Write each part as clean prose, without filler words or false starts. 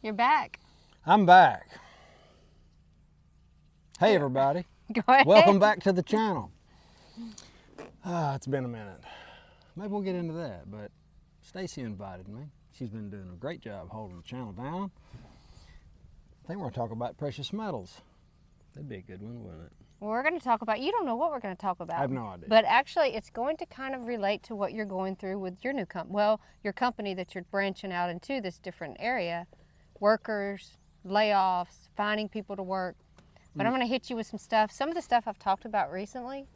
You're back. I'm back. Hey everybody. Go ahead. Welcome back to the channel. It's been a minute. Maybe we'll get into that, but Stacey invited me. She's been doing a great job holding the channel down. I think we're going to talk about precious metals. That'd be a good one, wouldn't it? We're going to talk about, you don't know what we're going to talk about. I have no idea. But actually, it's going to kind of relate to what you're going through with your new company. Well, your company that you're branching out into this different area. Workers, layoffs, finding people to work. But I'm going to hit you with some stuff. Some of the stuff I've talked about recently,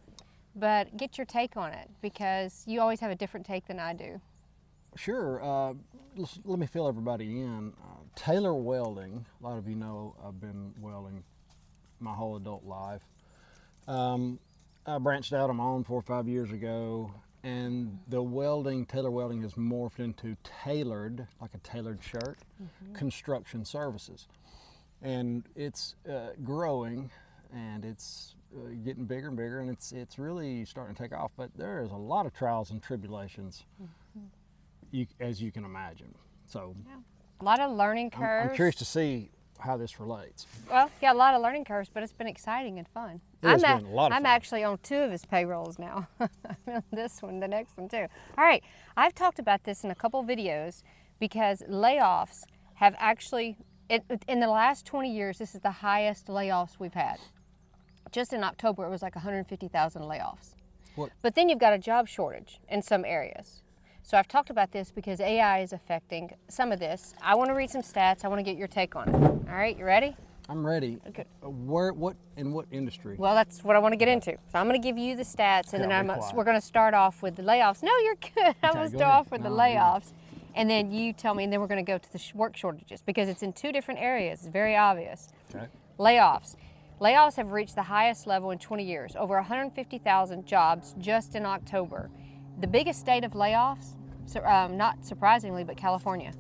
but get your take on it because you always have a different take than I do. Sure. Let me fill everybody in. Taylor Welding. A lot of you know I've been welding my whole adult life. I branched out on my own 4 or 5 years ago, and Taylor Welding has morphed into tailored, like a tailored shirt, construction services. And it's growing, and it's getting bigger and bigger, and it's really starting to take off. But there is a lot of trials and tribulations, as you can imagine. So, yeah. A lot of learning curves. I'm curious to see how this relates. Well, yeah, a lot of learning curves, but it's been exciting and fun. It's been a lot of I'm fun. actually on 2 of his payrolls now. I'm on this one, the next one too. All right, I've talked about this in a couple videos because layoffs have actually, in the last 20 years, this is the highest layoffs we've had. Just in October, it was like 150,000 layoffs. What? But then you've got a job shortage in some areas. So I've talked about this because AI is affecting some of this. I want to read some stats. I want to get your take on it. All right, you ready? I'm ready. Okay. In what industry? Well, that's what I want to get into. So I'm going to give you the stats, and Okay, then I'll be quiet. we're going to start off with the layoffs. No, you're good. I'm going to go start ahead. off with the No, you're good. layoffs, and then you tell me, and then we're going to go to the work shortages because it's in 2 different areas. It's very obvious. Okay. Layoffs. Layoffs have reached the highest level in 20 years, over 150,000 jobs just in October. The biggest state of layoffs, not surprisingly, but California.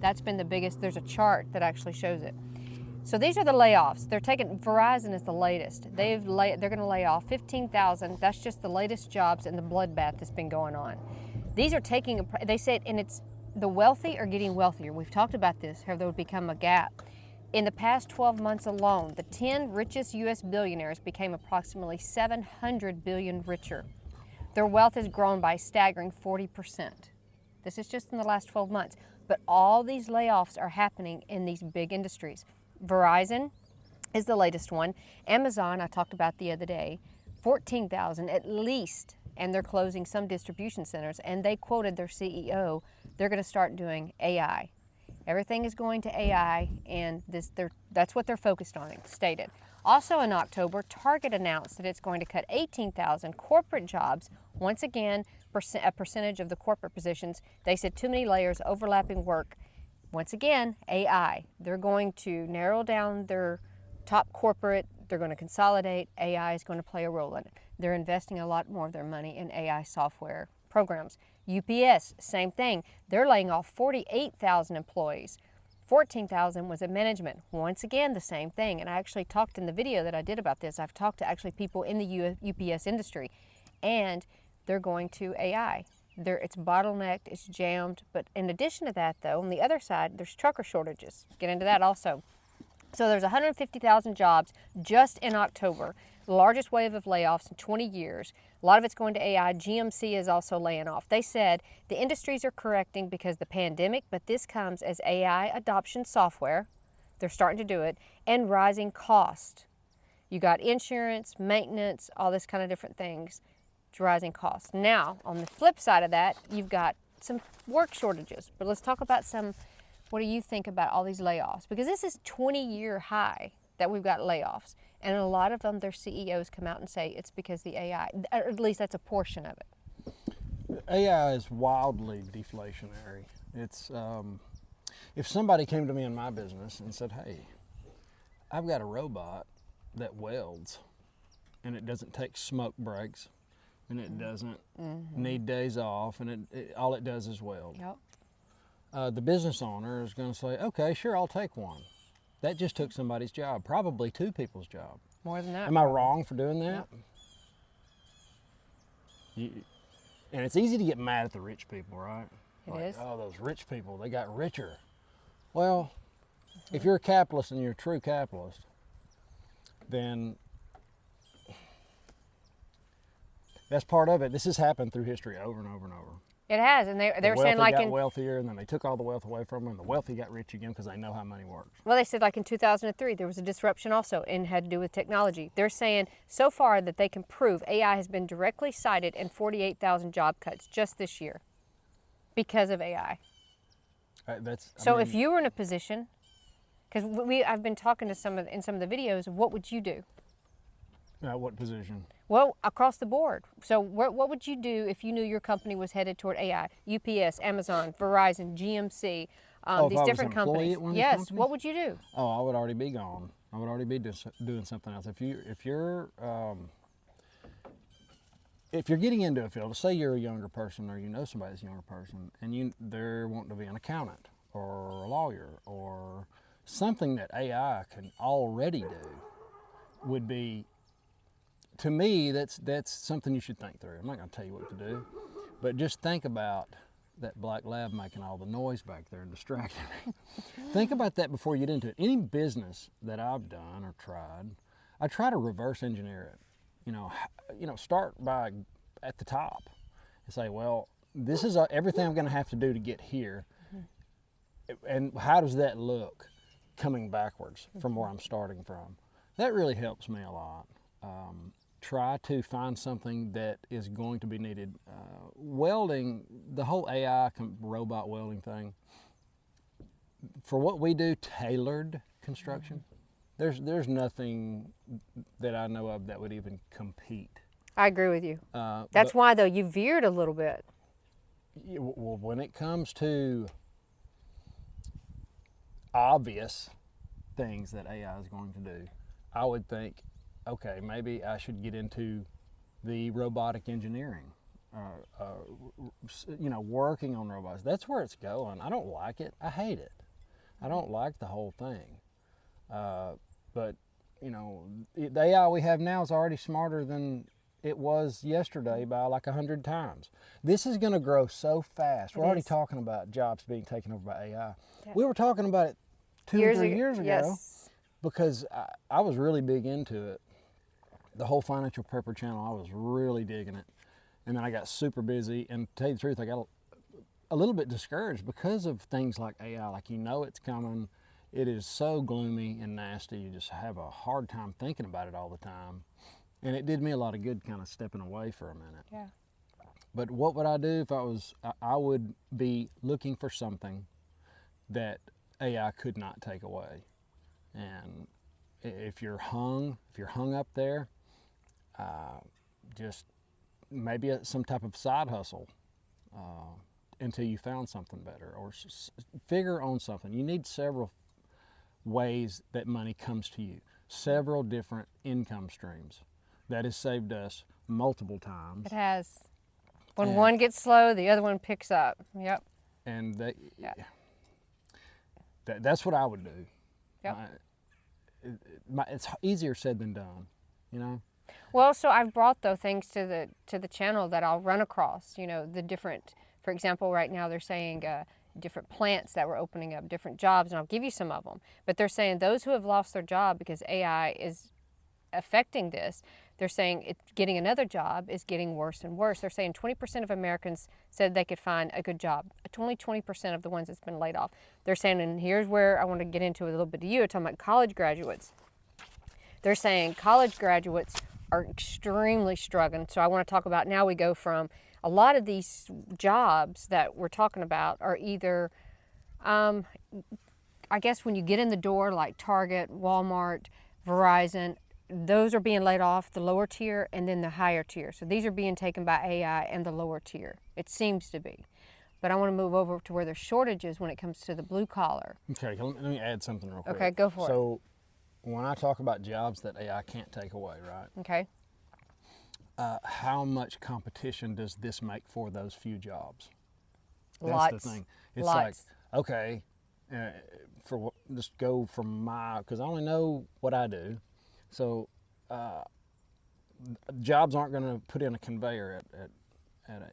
That's been the biggest. There's a chart that actually shows it. So these are the layoffs. They're taking, Verizon is the latest. They're going to lay off 15,000. That's just the latest jobs in the bloodbath that's been going on. These are taking, they said, and it's the wealthy are getting wealthier. We've talked about this, how there would become a gap. In the past 12 months alone, the 10 richest U.S. billionaires became approximately 700 billion richer. Their wealth has grown by a staggering 40%. This is just in the last 12 months. But all these layoffs are happening in these big industries. Verizon is the latest one. Amazon, I talked about the other day, 14,000 at least, and they're closing some distribution centers. And they quoted their CEO, they're going to start doing AI. Everything is going to AI, and that's what they're focused on, it's stated. Also in October, Target announced that it's going to cut 18,000 corporate jobs. Once again, a percentage of the corporate positions. They said too many layers, overlapping work. Once again, AI. They're going to narrow down their top corporate. They're going to consolidate. AI is going to play a role in it. They're investing a lot more of their money in AI software programs. UPS, same thing. They're laying off 48,000 employees. 14,000 was in management. Once again, the same thing. And I actually talked in the video that I did about this. I've talked to actually people in the UPS industry, and they're going to AI. It's bottlenecked, it's jammed. But in addition to that, though, on the other side, there's trucker shortages. Get into that also. So there's 150,000 jobs just in October, the largest wave of layoffs in 20 years. A lot of it's going to AI. GMC is also laying off. They said the industries are correcting because of the pandemic, but this comes as AI adoption software, they're starting to do it, and rising cost. You got insurance, maintenance, all this kind of different things, rising costs. Now, on the flip side of that, you've got some work shortages. But let's talk about what do you think about all these layoffs? Because this is 20-year high that we've got layoffs. And a lot of them, their CEOs come out and say it's because the AI, or at least that's a portion of it. AI is wildly deflationary. It's if somebody came to me in my business and said, "Hey, I've got a robot that welds, and it doesn't take smoke breaks, and it doesn't need days off, and all it does is weld." Yep. The business owner is going to say, "Okay, sure, I'll take one." That just took somebody's job, probably 2 people's job. More than that. Am I wrong for doing that? Yep. And it's easy to get mad at the rich people, right? It is. Oh, those rich people, they got richer. Well, If you're a capitalist and you're a true capitalist, then that's part of it. This has happened through history over and over and over. It has, and they were saying like got wealthier, and then they took all the wealth away from them, and the wealthy got rich again because they know how money works. well, they said like in 2003 there was a disruption also, and had to do with technology. They're saying so far that they can prove AI has been directly cited in 48,000 job cuts just this year because of AI. If you were in a position, because I've been talking to in some of the videos, what would you do? What position? Well, across the board. So what would you do if you knew your company was headed toward AI? UPS, Amazon, Verizon, GMC, these different companies. Yes. What would you do? Oh, I would already be gone. I would already be doing something else. If you're getting into a field, say you're a younger person or you know somebody that's a younger person, and they're wanting to be an accountant or a lawyer or something that AI can already do, would be, to me, that's something you should think through. I'm not going to tell you what to do, but just think about that black lab making all the noise back there and distracting me. Think about that before you get into it. Any business that I've done or tried, I try to reverse engineer it. Start by at the top and say, well, this is everything I'm going to have to do to get here, and how does that look coming backwards from where I'm starting from? That really helps me a lot. Try to find something that is going to be needed. Welding, the whole AI robot welding thing, for what we do, tailored construction, there's nothing that I know of that would even compete. I agree with you. That's why, though, you veered a little bit. Well, when it comes to obvious things that AI is going to do, I would think, okay, maybe I should get into the robotic engineering, working on robots. That's where it's going. I don't like it. I hate it. I don't like the whole thing. But the AI we have now is already smarter than it was yesterday by like 100 times. This is going to grow so fast. We're already talking about jobs being taken over by AI. Yeah. We were talking about it 2 or 3 years ago. Yes. Because I was really big into it. The whole Financial Prepper channel, I was really digging it. And then I got super busy, and to tell you the truth, I got a little bit discouraged because of things like AI. Like, it's coming. It is so gloomy and nasty. You just have a hard time thinking about it all the time. And it did me a lot of good kind of stepping away for a minute. Yeah. But what would I do if I would be looking for something that AI could not take away. And if you're hung up there, just maybe some type of side hustle until you found something better, or figure on something. You need several ways that money comes to you, several different income streams. That has saved us multiple times. It has. When one gets slow, the other one picks up. Yep. And that's what I would do. Yep. It's easier said than done, Well, so I've brought things to the channel that I'll run across. The different. For example, right now they're saying different plants that were opening up, different jobs, and I'll give you some of them. But they're saying those who have lost their job because AI is affecting this, they're saying getting another job is getting worse and worse. They're saying 20% of Americans said they could find a good job. Only 20% of the ones that's been laid off. They're saying, and here's where I want to get into a little bit of you, talking about college graduates. They're saying college graduates are extremely struggling. So I want to talk about, now we go from a lot of these jobs that we're talking about are either, I guess when you get in the door, like Target, Walmart, Verizon, those are being laid off, the lower tier, and then the higher tier. So these are being taken by AI and the lower tier. It seems to be. But I want to move over to where there's shortages when it comes to the blue collar. Okay, let me add something real quick. Okay, go for it. So when I talk about jobs that AI can't take away, right? Okay. How much competition does this make for those few jobs? Lots. That's the thing. It's Lots. like, okay, just go from because I only know what I do. So jobs aren't going to put in a conveyor at a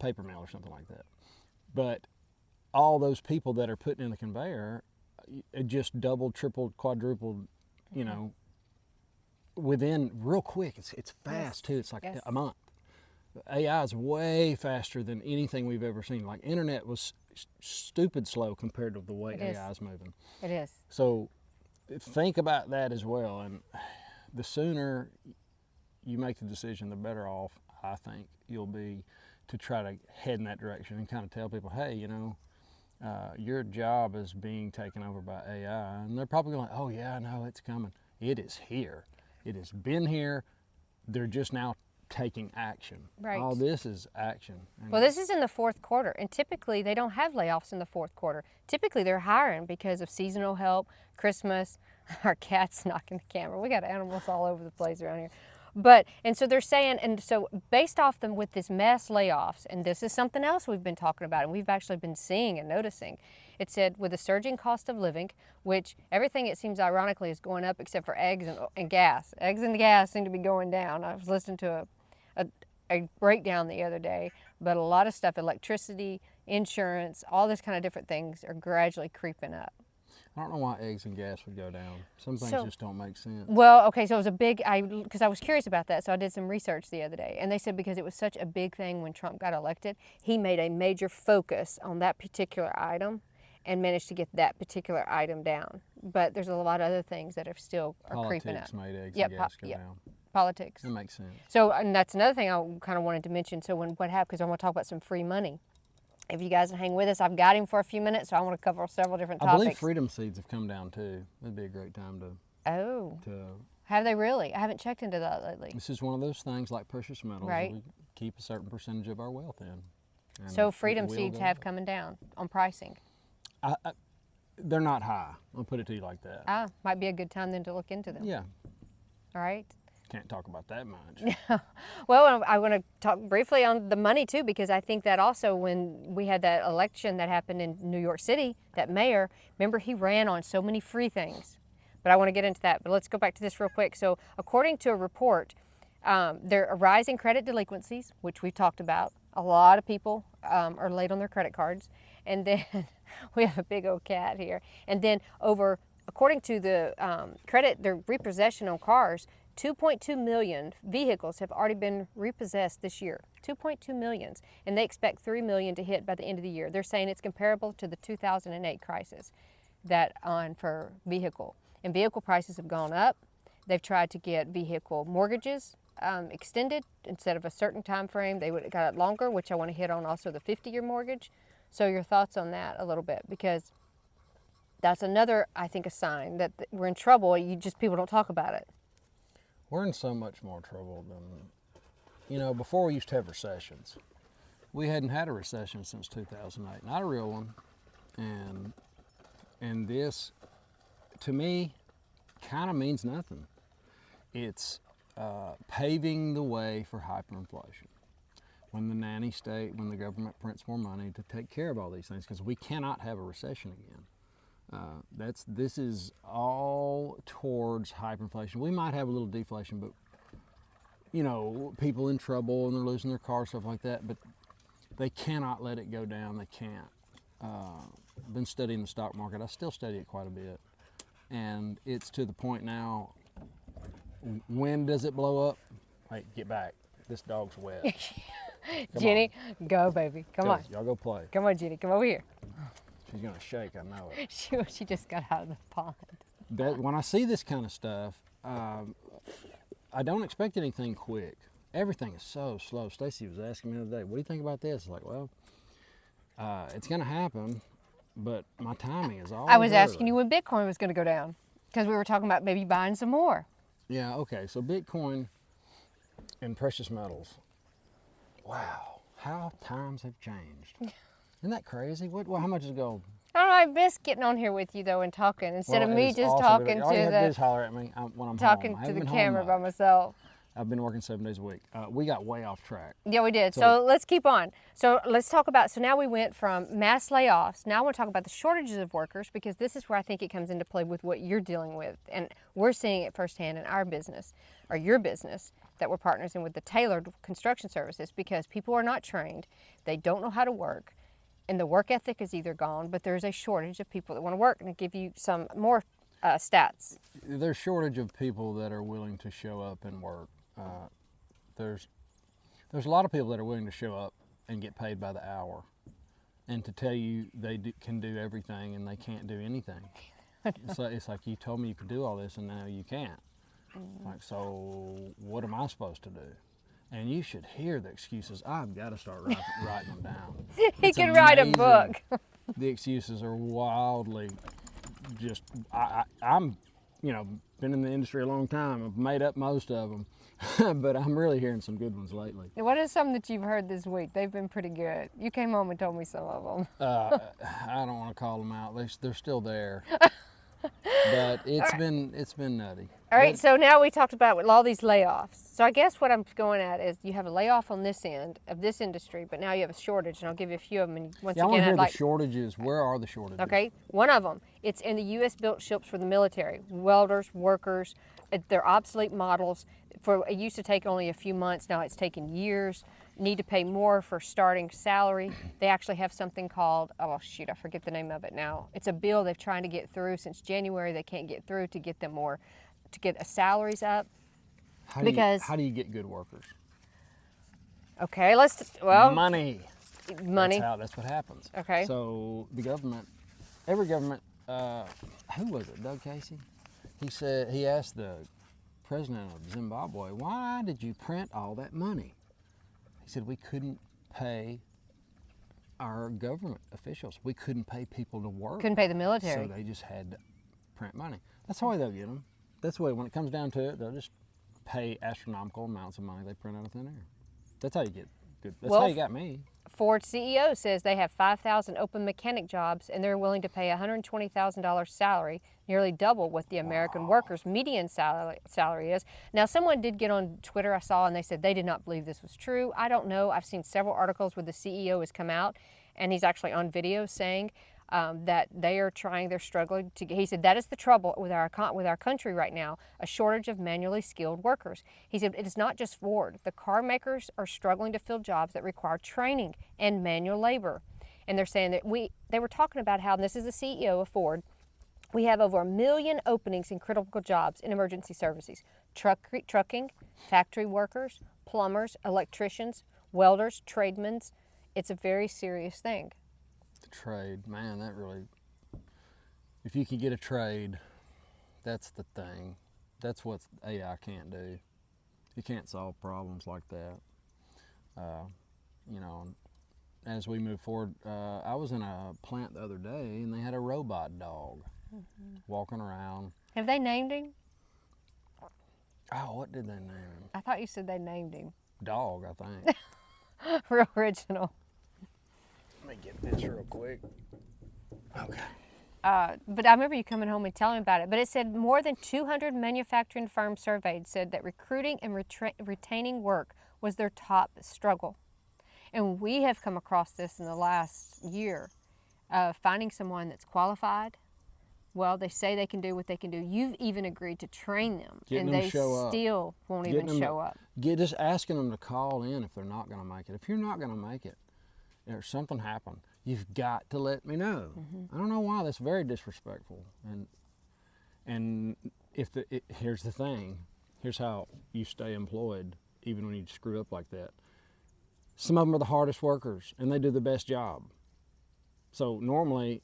paper mill or something like that. But all those people that are putting in the conveyor, it just doubled, tripled, quadrupled, you know, within real quick. It's fast too. It's like a month. AI is way faster than anything we've ever seen. Like internet was stupid slow compared to the way AI is moving. It is. So think about that as well. And the sooner you make the decision, the better off I think you'll be to try to head in that direction and kind of tell people, hey, you know, your job is being taken over by AI. And they're probably going, oh yeah, I know it's coming. It is here. It has been here. They're just now taking action. Right. All this is action. And well, this is in the fourth quarter, and typically they don't have layoffs in the fourth quarter. Typically they're hiring because of seasonal help, Christmas. Our cat's knocking the camera. We got animals all over the place around here. But, and so they're saying, and so based off them with this mass layoffs, and this is something else we've been talking about and we've actually been seeing and noticing. It said with the surging cost of living, which everything it seems ironically is going up except for eggs and gas. Eggs and gas seem to be going down. I was listening to a breakdown the other day, but a lot of stuff, electricity, insurance, all this kind of different things are gradually creeping up. I don't know why eggs and gas would go down. Some things just don't make sense. Well, okay, so it was a big, because I was curious about that, so I did some research the other day, and they said because it was such a big thing when Trump got elected, he made a major focus on that particular item and managed to get that particular item down. But there's a lot of other things that are still creeping up. Politics made eggs and gas go down. Politics. That makes sense. So, and that's another thing I kind of wanted to mention. So what happened, because I want to talk about some free money. If you guys hang with us, I've got him for a few minutes, so I want to cover several different topics. I believe freedom seeds have come down too. That'd be a great time to have they really? I haven't checked into that lately. This is one of those things like precious metals. Right. We keep a certain percentage of our wealth in. So freedom seeds have coming down on pricing. They're not high. I'll put it to you like that. Might be a good time then to look into them. Yeah. All right. Can't talk about that much. Well, I want to talk briefly on the money too, because I think that also when we had that election that happened in New York City, that mayor, remember he ran on so many free things. But I want to get into that. But let's go back to this real quick. So according to a report, there are rising credit delinquencies, which we've talked about. A lot of people are late on their credit cards. And then we have a big old cat here. And then according to the the repossession on cars, 2.2 million vehicles have already been repossessed this year. 2.2 million. And they expect 3 million to hit by the end of the year. They're saying it's comparable to the 2008 crisis for vehicle. And vehicle prices have gone up. They've tried to get vehicle mortgages extended instead of a certain time frame. They would have got it longer, which I want to hit on also the 50-year mortgage. So your thoughts on that a little bit, because that's another, I think, a sign that we're in trouble. People don't talk about it. We're in so much more trouble than, before we used to have recessions. We hadn't had a recession since 2008, not a real one. And this, to me, kind of means nothing. It's paving the way for hyperinflation. When the government prints more money to take care of all these things, because we cannot have a recession again. This is all towards hyperinflation. We might have a little deflation, but people in trouble and they're losing their cars, stuff like that. But they cannot let it go down. They can't. I've been studying the stock market. I still study it quite a bit, and it's to the point now. When does it blow up? Hey, get back. This dog's wet. Jenny, go baby. Come on. Y'all go play. Come on, Jenny. Come over here. She's gonna shake, I know it. She just got out of the pond. When I see this kind of stuff, I don't expect anything quick. Everything is so slow. Stacey was asking me the other day, what do you think about this? Like, well, it's gonna happen, but my timing is all I was asking you when Bitcoin was gonna go down, because we were talking about maybe buying some more. Yeah, okay, so Bitcoin and precious metals. Wow, how times have changed. Isn't that crazy? How much is gold? I don't know, I miss getting on here with you though and talking instead of me just talking all you have to do is holler at me when I'm talking home. to the camera by myself. I've been working 7 days a week. We got way off track. Yeah, we did. So let's keep on. So let's talk about, so now we went from mass layoffs. Now I want to talk about the shortages of workers, because this is where I think it comes into play with what you're dealing with. And we're seeing it firsthand in our business, or your business, that we're partners in with the tailored construction services, because people are not trained. They don't know how to work. and the work ethic is either gone, but there's a shortage of people that want to work. And I'll give you some more stats. There's shortage of people that are willing to show up and work. There's a lot of people that are willing to show up and get paid by the hour, and to tell you can do everything and they can't do anything. It's like you told me you could do all this and now you can't. Like, so what am I supposed to do? And you should hear the excuses. I've got to start writing them down. He can write a book. The excuses are wildly just, I'm, been in the industry a long time. I've made up most of them, but I'm really hearing some good ones lately. What are some that you've heard this week? They've been pretty good. You came home and told me some of them. I don't want to call them out. They're still there. But it's been nutty. All right, so now we talked about all these layoffs. So I guess what I'm going at is you have a layoff on this end of this industry, but now you have a shortage, and I'll give you a few of them. And once I want to again, hear the shortages. Where are the shortages? Okay, one of them, it's in the U.S. built ships for the military. Welders, workers, they're obsolete models. It used to take only a few months, now it's taken years. Need to pay more for starting salary. They actually have something called, oh shoot, I forget the name of it now. It's a bill they're trying to get through since January. They can't get through to get them more, to get salaries up. How do you get good workers? Okay, money. That's what happens. Okay. So the government, every government, who was it? Doug Casey? He asked the president of Zimbabwe, why did you print all that money? He said, we couldn't pay our government officials. We couldn't pay people to work. Couldn't pay the military. So they just had to print money. That's the way they'll get them. That's the way, when it comes down to it, they'll just pay astronomical amounts of money they print out of thin air. That's how you get good. That's how you got me. Ford CEO says they have 5,000 open mechanic jobs and they're willing to pay $120,000 salary, nearly double what the American workers' median salary is. Now, someone did get on Twitter, I saw, and they said they did not believe this was true. I don't know. I've seen several articles where the CEO has come out and he's actually on video saying that they're struggling to. He said that is the trouble with our country right now, a shortage of manually skilled workers. He said it is not just Ford. The car makers are struggling to fill jobs that require training and manual labor. And they're saying that they were talking about how, and this is the CEO of Ford, we have over 1 million openings in critical jobs in emergency services, trucking, factory workers, plumbers, electricians, welders, tradesmen. It's a very serious thing. The trade, man, that really, if you can get a trade, that's the thing. That's what AI can't do. You can't solve problems like that. As we move forward, I was in a plant the other day and they had a robot dog walking around. Have they named him? Oh, what did they name him? I thought you said they named him. Dog, I think. Real original. Let me get this real quick. Okay. But I remember you coming home and telling me about it. But it said more than 200 manufacturing firms surveyed said that recruiting and retaining work was their top struggle. And we have come across this in the last year, finding someone that's qualified. Well, they say they can do what they can do. You've even agreed to train them, and they still won't even show up. Just asking them to call in if they're not going to make it. If you're not going to make it, or something happened, you've got to let me know. I don't know why. That's very disrespectful. And here's the thing. Here's how you stay employed, even when you screw up like that. Some of them are the hardest workers, and they do the best job. So normally,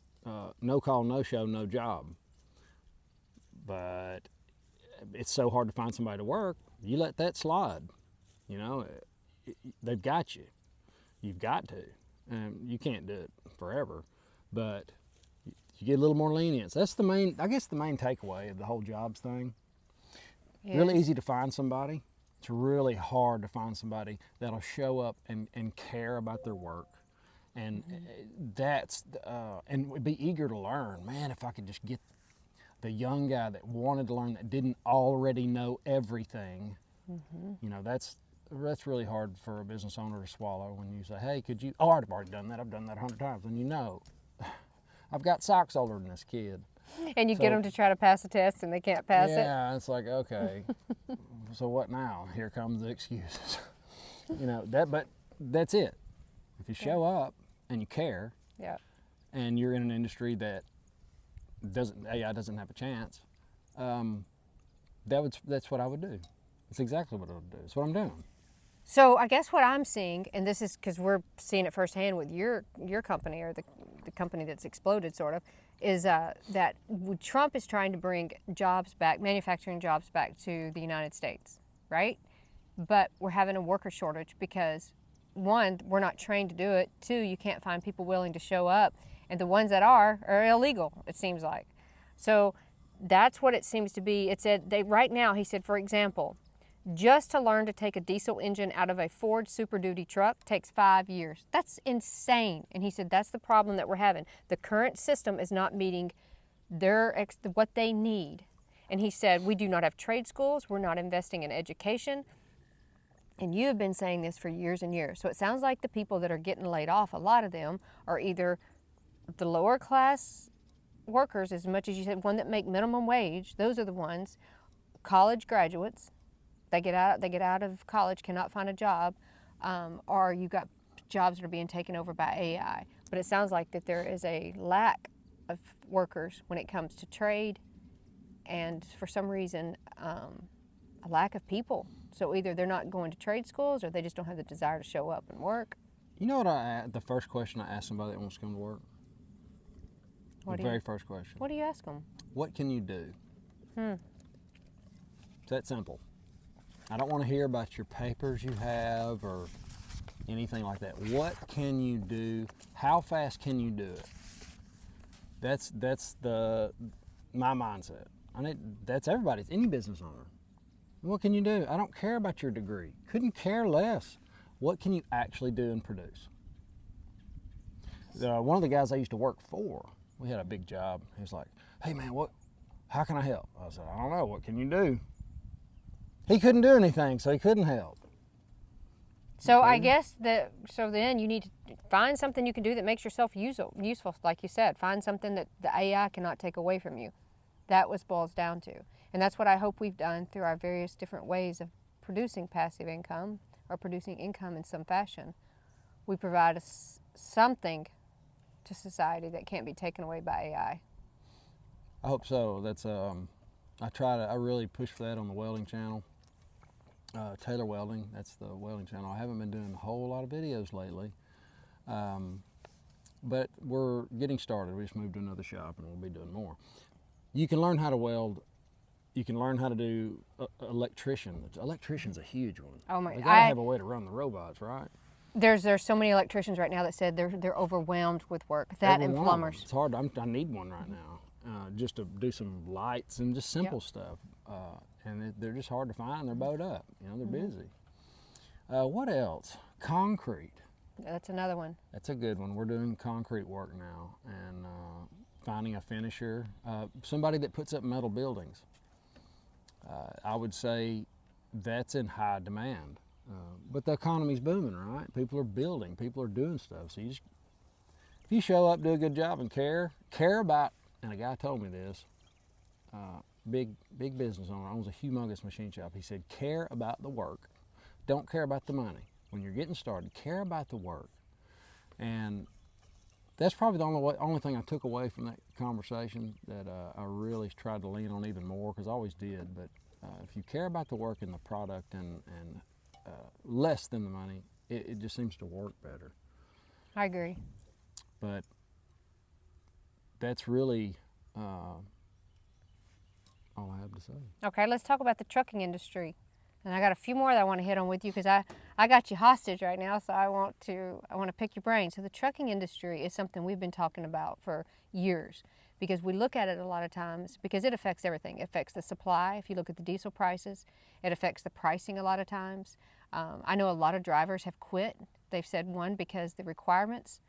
no call, no show, no job. But it's so hard to find somebody to work, you let that slide. They've got you. You've got to. You can't do it forever, but you get a little more lenience. That's the main takeaway of the whole jobs thing. Yes. Really easy to find somebody. It's really hard to find somebody that'll show up and care about their work. And and be eager to learn. Man, if I could just get the young guy that wanted to learn, that didn't already know everything, that's really hard for a business owner to swallow when you say, hey, could you, I've already done that. I've done that 100 times. And I've got socks older than this kid. And you get them to try to pass a test and they can't pass it? Yeah, it's like, okay, so what now? Here comes the excuses. But that's it. If you show up and you care Yeah. and you're in an industry that AI doesn't have a chance, that's what I would do. That's exactly what I would do. It's what I'm doing. So I guess what I'm seeing, and this is because we're seeing it firsthand with your company, or the company that's exploded, sort of, is that Trump is trying to bring jobs back, manufacturing jobs back to the United States, right? But we're having a worker shortage because, one, we're not trained to do it. Two, you can't find people willing to show up, and the ones that are illegal, it seems like. So that's what it seems to be. It said right now, he said, for example, just to learn to take a diesel engine out of a Ford Super Duty truck takes 5 years. That's insane. And he said that's the problem that we're having. The current system is not meeting what they need. And he said we do not have trade schools. We're not investing in education. And you have been saying this for years and years. So it sounds like the people that are getting laid off, a lot of them are either the lower class workers, as much as you said, one that make minimum wage. Those are the ones. College graduates. They get out of college, cannot find a job, or you got jobs that are being taken over by AI. But it sounds like that there is a lack of workers when it comes to trade, and for some reason, a lack of people. So either they're not going to trade schools, or they just don't have the desire to show up and work. You know what? The first question I ask somebody that wants to come to work. First question. What do you ask them? What can you do? It's that simple. I don't want to hear about your papers you have or anything like that. What can you do? How fast can you do it? That's my mindset. That's everybody's, any business owner. What can you do? I don't care about your degree. Couldn't care less. What can you actually do and produce? One of the guys I used to work for, we had a big job. He was like, "Hey man, how can I help?" I said, "I don't know. What can you do?" He couldn't do anything, so he couldn't help. So I guess then you need to find something you can do that makes yourself useful, like you said. Find something that the AI cannot take away from you. That was boils down to. And that's what I hope we've done through our various different ways of producing passive income or producing income in some fashion. We provide something to society that can't be taken away by AI. I hope so. That's I really push for that on the welding channel. Taylor Welding, that's the welding channel. I haven't been doing a whole lot of videos lately, but we're getting started. We just moved to another shop and we'll be doing more. You can learn how to weld. You can learn how to do electrician. Electrician's a huge one. Oh my! They gotta have a way to run the robots, right? There's so many electricians right now that said they're overwhelmed with work. That and plumbers. It's hard. I need one right now, just to do some lights and just simple stuff. And they're just hard to find. They're bowed up. They're busy. What else? Concrete. That's another one. That's a good one. We're doing concrete work now, and finding a finisher, somebody that puts up metal buildings. I would say that's in high demand. But the economy's booming, right? People are building. People are doing stuff. So if you show up, do a good job, and care about. And a guy told me this. Big business owner, owns a humongous machine shop. He said, care about the work. Don't care about the money. When you're getting started, care about the work. And that's probably the only thing I took away from that conversation that I really tried to lean on even more, because I always did. But if you care about the work and the product and less than the money, it just seems to work better. I agree. But that's really all I have to say. Okay, let's talk about the trucking industry. And I got a few more that I want to hit on with you, because I got you hostage right now, so I want to pick your brain. So the trucking industry is something we've been talking about for years, because we look at it a lot of times because it affects everything. It affects the supply. If you look at the diesel prices, it affects the pricing a lot of times. I know a lot of drivers have quit. They've said, one, because the requirements,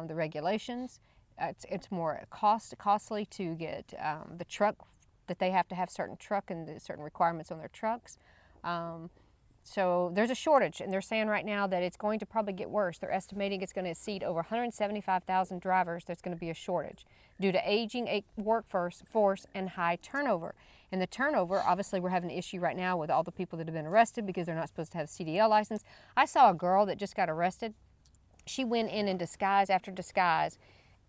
the regulations, it's more costly to get the truck, that they have to have certain truck and certain requirements on their trucks. So there's a shortage, and they're saying right now that it's going to probably get worse. They're estimating it's going to exceed over 175,000 drivers. There's going to be a shortage due to aging workforce and high turnover. And the turnover, obviously we're having an issue right now with all the people that have been arrested because they're not supposed to have a CDL license. I saw a girl that just got arrested She went in disguise after disguise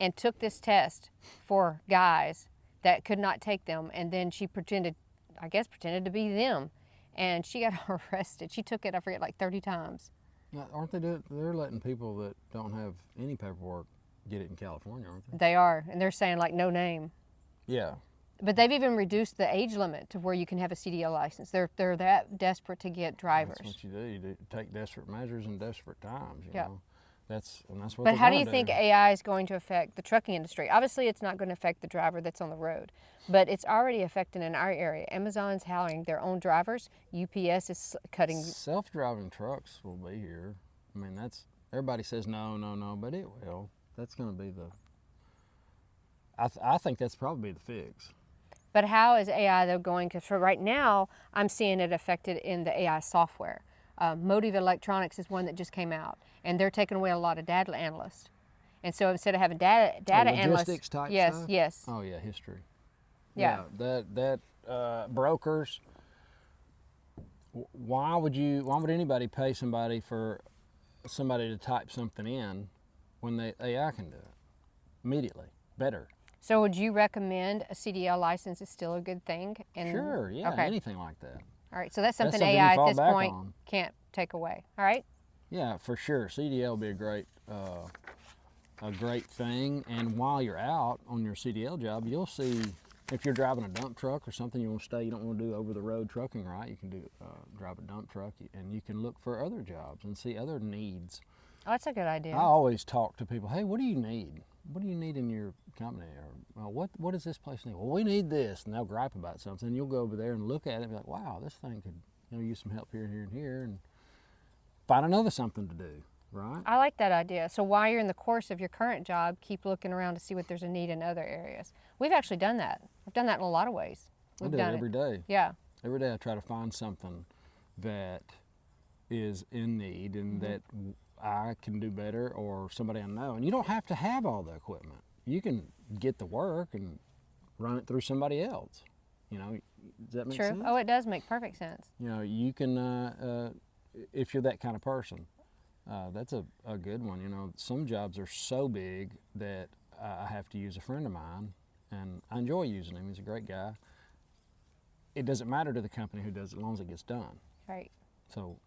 and took this test for guys that could not take them, and then she pretended to be them, and she got arrested. She took it, I forget, like 30 times. Now, aren't they they're letting people that don't have any paperwork get it in California, aren't they? They are, and they're saying like no name. Yeah. But they've even reduced the age limit to where you can have a CDL license. They're that desperate to get drivers. That's what you do. You take desperate measures in desperate times. You Yeah. know? That's what. But how do you think AI is going to affect the trucking industry? Obviously, it's not going to affect the driver that's on the road, but it's already affecting in our area. Amazon's hiring their own drivers. UPS is cutting. Self-driving trucks will be here. I mean, everybody says no, but it will. That's going to be the. I think that's probably the fix. But how is AI though going to? For right now, I'm seeing it affected in the AI software. Motive Electronics is one that just came out, and they're taking away a lot of data analysts. And so instead of having data analysts, logistics type yes, stuff? yes. Oh yeah, history. Yeah. That brokers. Why would anybody pay somebody to type something in when the AI can do it immediately better? So would you recommend a CDL license is still a good thing? Sure, yeah, okay. Anything like that. All right, so that's something you AI at fall this back point on. can't take away. All right. Yeah, for sure. CDL will be a great thing. And while you're out on your CDL job, you'll see if you're driving a dump truck or something you want to you don't want to do over the road trucking, right? You can drive a dump truck, and you can look for other jobs and see other needs. Oh, that's a good idea. I always talk to people. Hey, what do you need? What do you need in your company? Or what does this place need? Well, we need this, and they'll gripe about something. And you'll go over there and look at it and be like, wow, this thing could use some help here, here, and here, and find another something to do, right? I like that idea. So while you're in the course of your current job, keep looking around to see what there's a need in other areas. We've actually done that. We've done that in a lot of ways. I do it every day. Yeah. Every day I try to find something that is in need and that I can do better, or somebody I know. And you don't have to have all the equipment. You can get the work and run it through somebody else. Does that make sense? True. Oh, it does make perfect sense. You can, if you're that kind of person, that's a good one. Some jobs are so big that I have to use a friend of mine, and I enjoy using him. He's a great guy. It doesn't matter to the company who does it, as long as it gets done. Right. So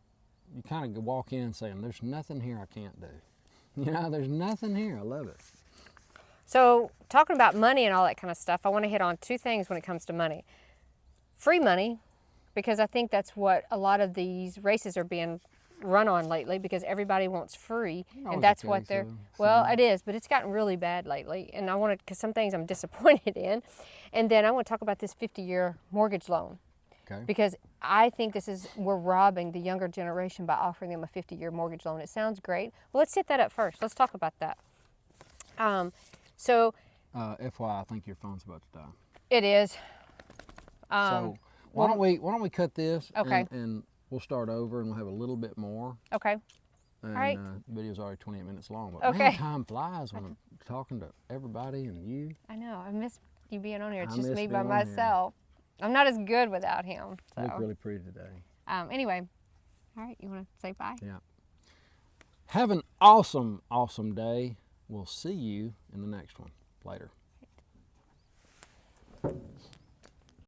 you kind of walk in saying, there's nothing here I can't do. There's nothing here. I love it. So talking about money and all that kind of stuff, I want to hit on two things when it comes to money. Free money, because I think that's what a lot of these races are being run on lately, because everybody wants free, and that's what they're, well, it is, but it's gotten really bad lately, and because some things I'm disappointed in. And then I want to talk about this 50-year mortgage loan. Okay. Because I think we're robbing the younger generation by offering them a 50-year mortgage loan. It sounds great. Well, let's hit that up first. Let's talk about that. FYI, I think your phone's about to die. It is. So why don't we cut this? Okay. And we'll start over, and we'll have a little bit more. Okay. And, all right. The video's already 28 minutes long, but okay. Man, time flies when I'm talking to everybody and you. I know. I miss you being on here. It's I just miss me by being on myself. I'm not as good without him. So. You look really pretty today. Anyway, all right. You want to say bye? Yeah. Have an awesome, awesome day. We'll see you in the next one. Later.